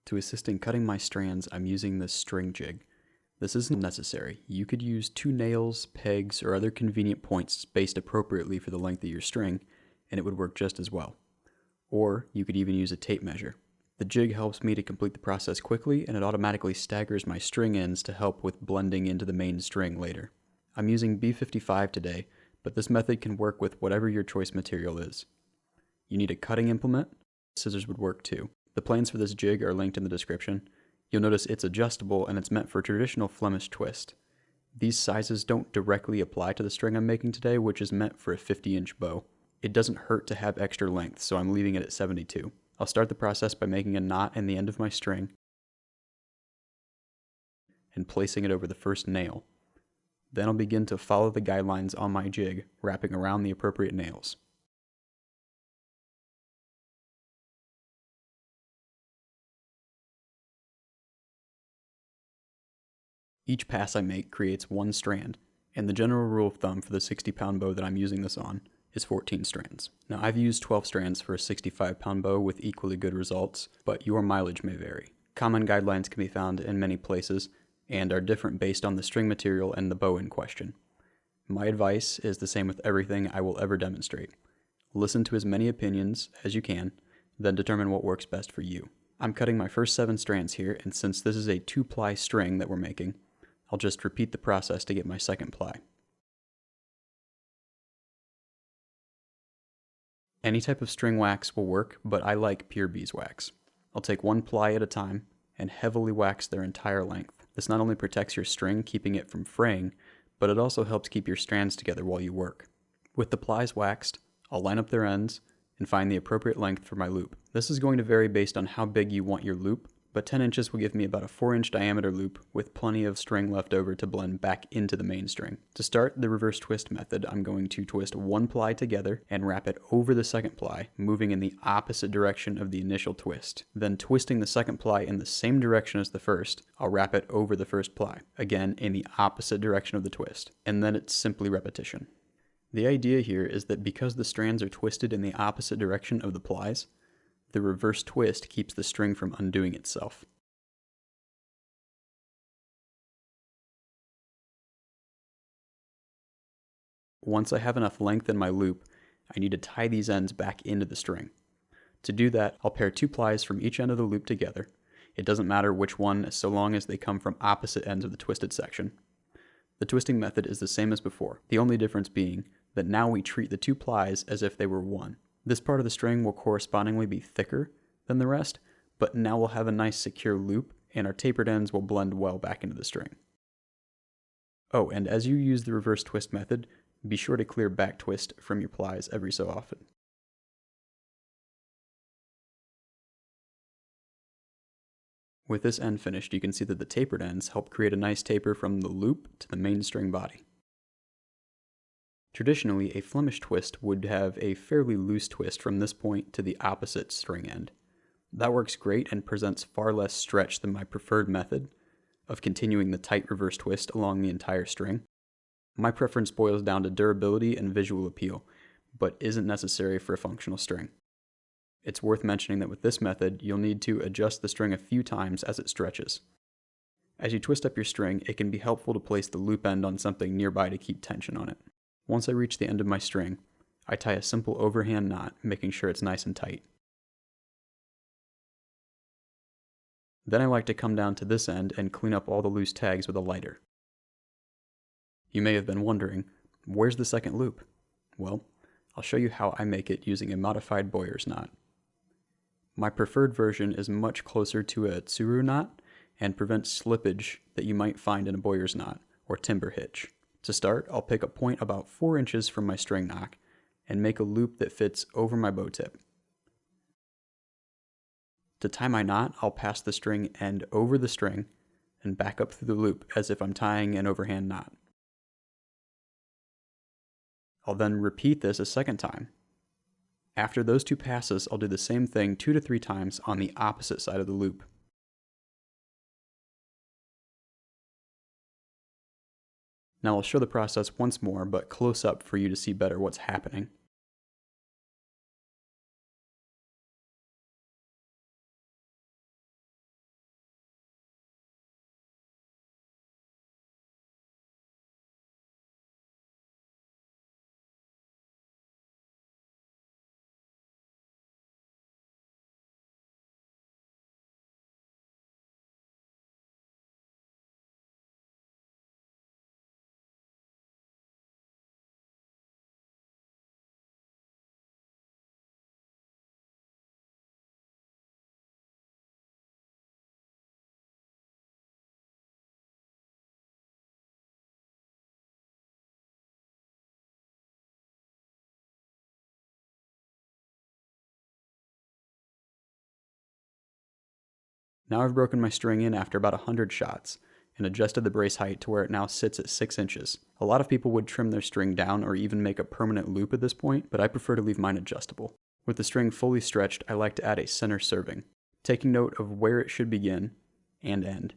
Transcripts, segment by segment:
To assist in cutting my strands, I'm using this string jig. This isn't necessary. You could use 2 nails, pegs, or other convenient points spaced appropriately for the length of your string, and it would work just as well. Or you could even use a tape measure. The jig helps me to complete the process quickly, and it automatically staggers my string ends to help with blending into the main string later. I'm using B55 today, but this method can work with whatever your choice material is. You need a cutting implement. Scissors would work too. The plans for this jig are linked in the description. You'll notice it's adjustable and it's meant for traditional Flemish twist. These sizes don't directly apply to the string I'm making today, which is meant for a 50-inch bow. It doesn't hurt to have extra length, so I'm leaving it at 72. I'll start the process by making a knot in the end of my string and placing it over the first nail. Then I'll begin to follow the guidelines on my jig, wrapping around the appropriate nails. Each pass I make creates 1 strand, and the general rule of thumb for the 60-pound bow that I'm using this on is 14 strands. Now I've used 12 strands for a 65-pound bow with equally good results, but your mileage may vary. Common guidelines can be found in many places and are different based on the string material and the bow in question. My advice is the same with everything I will ever demonstrate. Listen to as many opinions as you can, then determine what works best for you. I'm cutting my first 7 strands here, and since this is a 2-ply string that we're making, I'll just repeat the process to get my second ply. Any type of string wax will work, but I like pure beeswax. I'll take 1 ply at a time and heavily wax their entire length. This not only protects your string, keeping it from fraying, but it also helps keep your strands together while you work. With the plies waxed, I'll line up their ends and find the appropriate length for my loop. This is going to vary based on how big you want your loop, but 10 inches will give me about a 4-inch diameter loop with plenty of string left over to blend back into the main string. To start the reverse twist method, I'm going to twist 1 ply together and wrap it over the second ply, moving in the opposite direction of the initial twist. Then twisting the second ply in the same direction as the first, I'll wrap it over the first ply, again in the opposite direction of the twist, and then it's simply repetition. The idea here is that because the strands are twisted in the opposite direction of the plies, the reverse twist keeps the string from undoing itself. Once I have enough length in my loop, I need to tie these ends back into the string. To do that, I'll pair 2 plies from each end of the loop together. It doesn't matter which one, so long as they come from opposite ends of the twisted section. The twisting method is the same as before, the only difference being that now we treat the 2 plies as if they were one. This part of the string will correspondingly be thicker than the rest, but now we'll have a nice secure loop and our tapered ends will blend well back into the string. Oh, and as you use the reverse twist method, be sure to clear back twist from your plies every so often. With this end finished, you can see that the tapered ends help create a nice taper from the loop to the main string body. Traditionally, a Flemish twist would have a fairly loose twist from this point to the opposite string end. That works great and presents far less stretch than my preferred method of continuing the tight reverse twist along the entire string. My preference boils down to durability and visual appeal, but isn't necessary for a functional string. It's worth mentioning that with this method, you'll need to adjust the string a few times as it stretches. As you twist up your string, it can be helpful to place the loop end on something nearby to keep tension on it. Once I reach the end of my string, I tie a simple overhand knot, making sure it's nice and tight. Then I like to come down to this end and clean up all the loose tags with a lighter. You may have been wondering, where's the second loop? Well, I'll show you how I make it using a modified Bowyer's knot. My preferred version is much closer to a tsuru knot and prevents slippage that you might find in a Bowyer's knot or timber hitch. To start, I'll pick a point about 4 inches from my string nock and make a loop that fits over my bow tip. To tie my knot, I'll pass the string end over the string and back up through the loop as if I'm tying an overhand knot. I'll then repeat this a second time. After those 2 passes, I'll do the same thing 2 to 3 times on the opposite side of the loop. Now I'll show the process once more, but close up for you to see better what's happening. Now I've broken my string in after about 100 shots and adjusted the brace height to where it now sits at 6 inches. A lot of people would trim their string down or even make a permanent loop at this point, but I prefer to leave mine adjustable. With the string fully stretched, I like to add a center serving, taking note of where it should begin and end.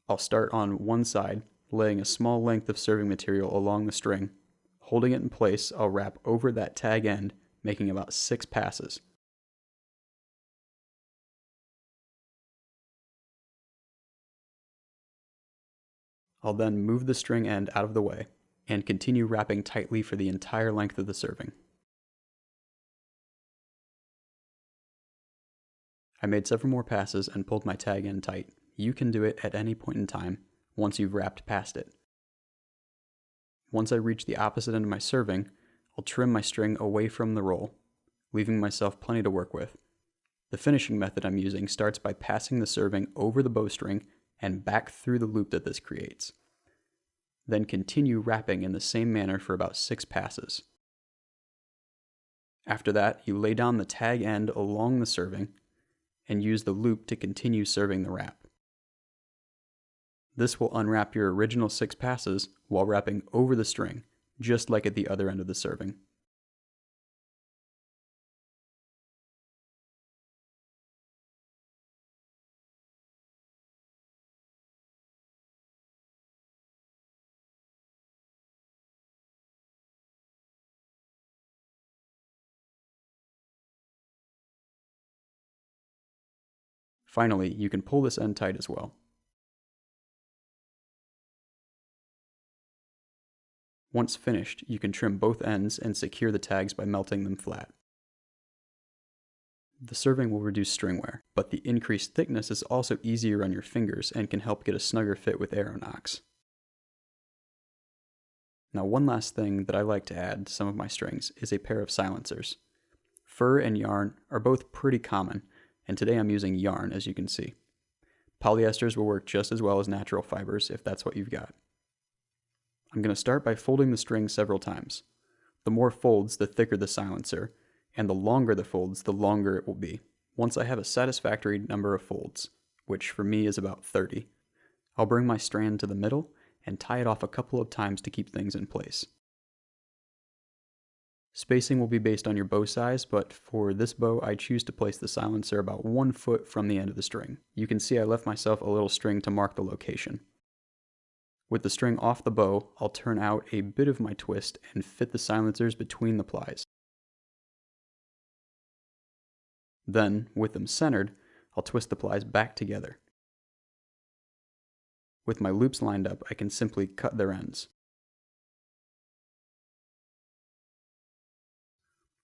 I'll start on one side, laying a small length of serving material along the string. Holding it in place, I'll wrap over that tag end, making about 6 passes. I'll then move the string end out of the way and continue wrapping tightly for the entire length of the serving. I made several more passes and pulled my tag end tight. You can do it at any point in time once you've wrapped past it. Once I reach the opposite end of my serving, I'll trim my string away from the roll, leaving myself plenty to work with. The finishing method I'm using starts by passing the serving over the bowstring and back through the loop that this creates. Then continue wrapping in the same manner for about 6 passes. After that, you lay down the tag end along the serving and use the loop to continue serving the wrap. This will unwrap your original 6 passes while wrapping over the string, just like at the other end of the serving. Finally, you can pull this end tight as well. Once finished, you can trim both ends and secure the tags by melting them flat. The serving will reduce string wear, but the increased thickness is also easier on your fingers and can help get a snugger fit with arrow nocks. Now, one last thing that I like to add to some of my strings is a pair of silencers. Fur and yarn are both pretty common, and today I'm using yarn, as you can see. Polyesters will work just as well as natural fibers if that's what you've got. I'm going to start by folding the string several times. The more folds, the thicker the silencer, and the longer the folds, the longer it will be. Once I have a satisfactory number of folds, which for me is about 30, I'll bring my strand to the middle and tie it off a couple of times to keep things in place. Spacing will be based on your bow size, but for this bow I choose to place the silencer about 1 foot from the end of the string. You can see I left myself a little string to mark the location. With the string off the bow, I'll turn out a bit of my twist and fit the silencers between the plies. Then, with them centered, I'll twist the plies back together. With my loops lined up, I can simply cut their ends.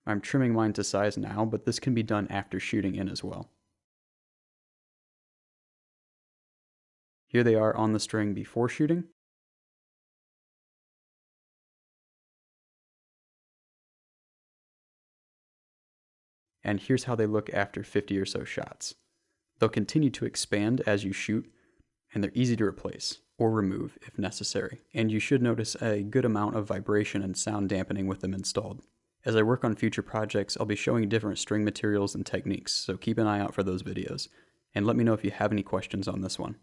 I'm trimming mine to size now, but this can be done after shooting in as well. Here they are on the string before shooting. And here's how they look after 50 or so shots. They'll continue to expand as you shoot, and they're easy to replace or remove if necessary. And you should notice a good amount of vibration and sound dampening with them installed. As I work on future projects, I'll be showing different string materials and techniques, so keep an eye out for those videos. And let me know if you have any questions on this one.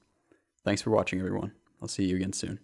Thanks for watching, everyone. I'll see you again soon.